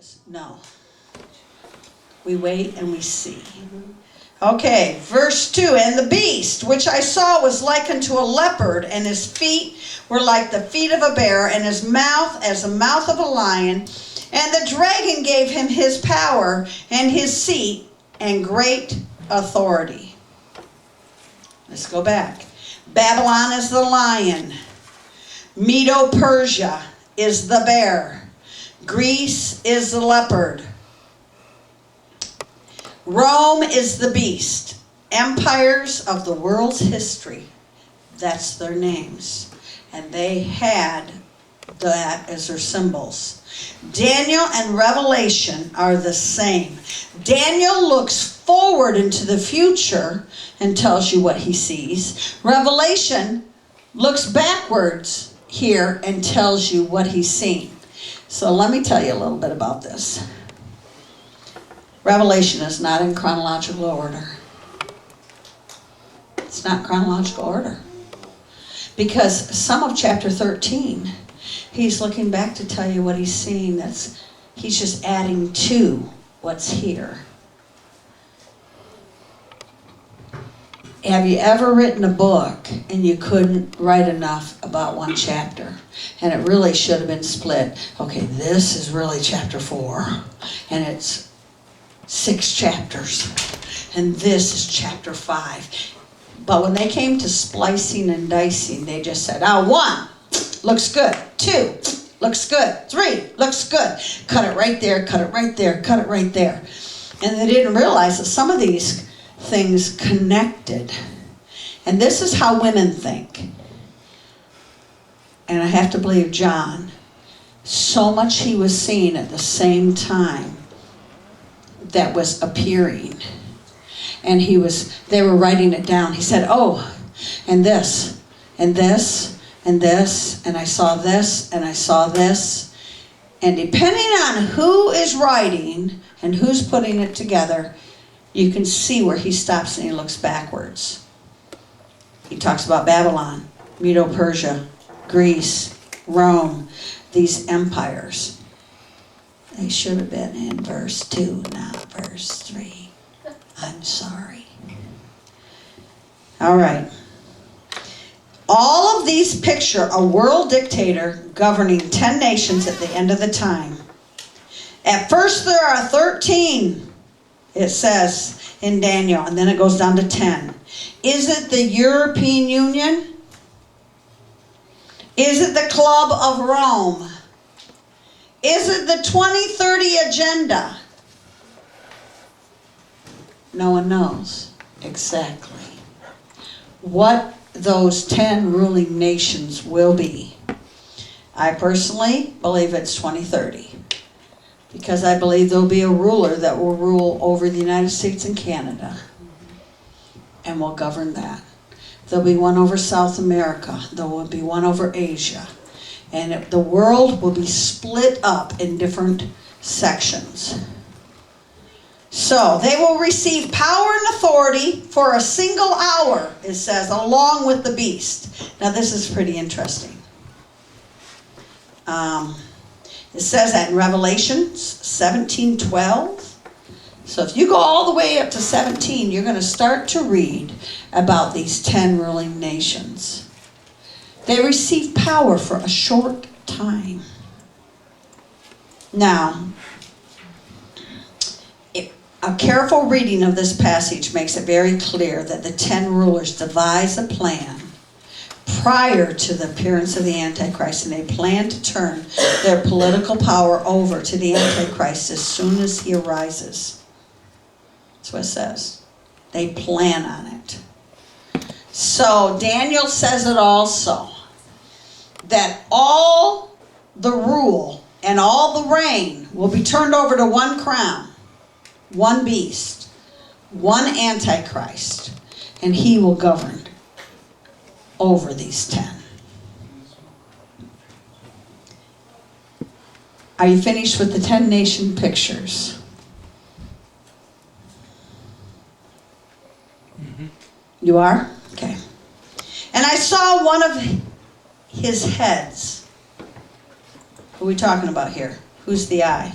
is. No. We wait and we see. Okay, verse 2. And the beast, which I saw, was like unto a leopard, and his feet were like the feet of a bear, and his mouth as the mouth of a lion. And the dragon gave him his power, and his seat, and great authority. Let's go back. Babylon is the lion. Medo-Persia is the bear. Greece is the leopard. Rome is the beast. Empires of the world's history, that's their names. And they had that as their symbols. Daniel and Revelation are the same. Daniel looks forward into the future and tells you what he sees. Revelation looks backwards here and tells you what he's seen. So let me tell you a little bit about this. Revelation is not in chronological order. It's not chronological order. Because some of chapter 13, he's looking back to tell you what he's seen. He's just adding to what's here. Have you ever written a book and you couldn't write enough about one chapter? And it really should have been split. Okay, this is really chapter 4. And it's 6 chapters. And this is chapter 5. But when they came to splicing and dicing, they just said, 1, looks good. 2, looks good. 3, looks good. Cut it right there, cut it right there, cut it right there. And they didn't realize that some of these things connected. And this is how women think. And I have to believe John, so much he was seeing at the same time that was appearing. And they were writing it down. He said, and this, and this, and this, and I saw this, and I saw this. And depending on who is writing and who's putting it together, you can see where he stops and he looks backwards. He talks about Babylon, Medo-Persia, Greece, Rome, these empires. They should have been in verse 2, not verse 3. I'm sorry. All right. All of these picture a world dictator governing 10 nations at the end of the time. At first there are 13, it says in Daniel, and then it goes down to 10. Is it the European Union? Is it the Club of Rome? Is it the 2030 agenda? No one knows exactly what those 10 ruling nations will be. I personally believe it's 2030. Because I believe there'll be a ruler that will rule over the United States and Canada. And will govern that. There'll be one over South America. There will be one over Asia. And the world will be split up in different sections. So, they will receive power and authority for a single hour, it says, along with the beast. Now, this is pretty interesting. It says that in Revelation 17:12. So if you go all the way up to 17, you're going to start to read about these 10 ruling nations. They receive power for a short time. Now, a careful reading of this passage makes it very clear that the 10 rulers devise a plan prior to the appearance of the Antichrist, and they plan to turn their political power over to the Antichrist as soon as he arises. That's what it says. They plan on it. So Daniel says it also, that all the rule and all the reign will be turned over to one crown, one beast, one Antichrist, and he will govern over these 10. Are you finished with the 10 nation pictures? Mm-hmm. You are? Okay. And I saw one of his heads. Who are we talking about here? Who's the eye?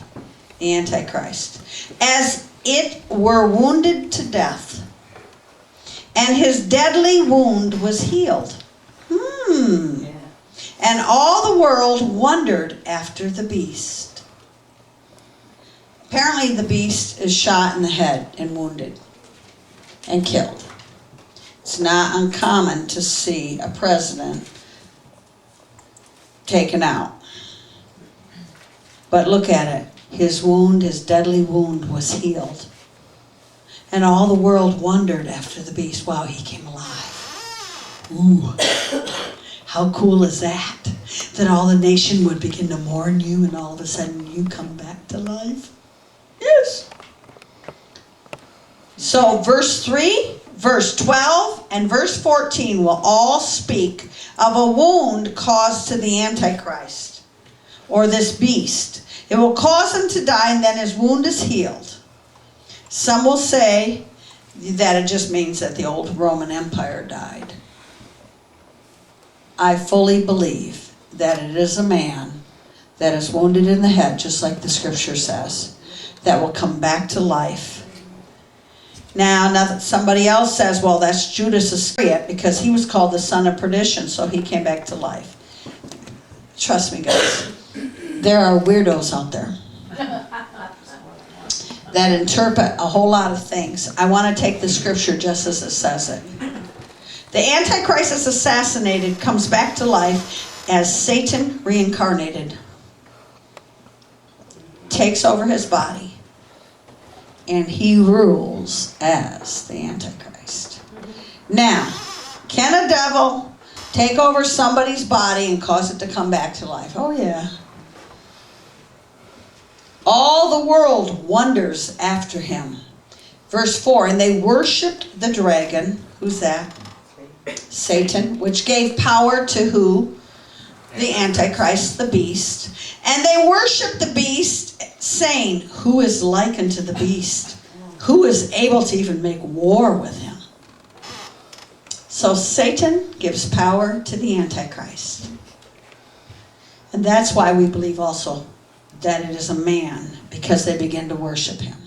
the Antichrist, as it were wounded to death, and his deadly wound was healed. And all the world wondered after the beast. Apparently the beast is shot in the head and wounded and killed. It's not uncommon to see a president taken out. But look at it. His wound, his deadly wound was healed. And all the world wondered after the beast. Wow, he came alive. Ooh, how cool is that? That all the nation would begin to mourn you and all of a sudden you come back to life? Yes. So verse 3, verse 12, and verse 14 will all speak of a wound caused to the Antichrist, or this beast. It will cause him to die, and then his wound is healed. Some will say that it just means that the old Roman Empire died. I fully believe that it is a man that is wounded in the head, just like the scripture says, that will come back to life. Now somebody else says, well, that's Judas Iscariot because he was called the son of perdition, so he came back to life. Trust me, guys. There are weirdos out there that interpret a whole lot of things. I want to take the scripture just as it says it. The Antichrist is assassinated, comes back to life as Satan reincarnated, takes over his body, and he rules as the Antichrist. Now, can a devil take over somebody's body and cause it to come back to life? Oh yeah. All the world wonders after him. Verse 4, and they worshipped the dragon. Who's that? Satan, which gave power to who? The Antichrist, the beast. And they worshipped the beast, saying, who is like unto the beast? Who is able to even make war with him? So Satan gives power to the Antichrist. And that's why we believe also that it is a man, because they begin to worship him.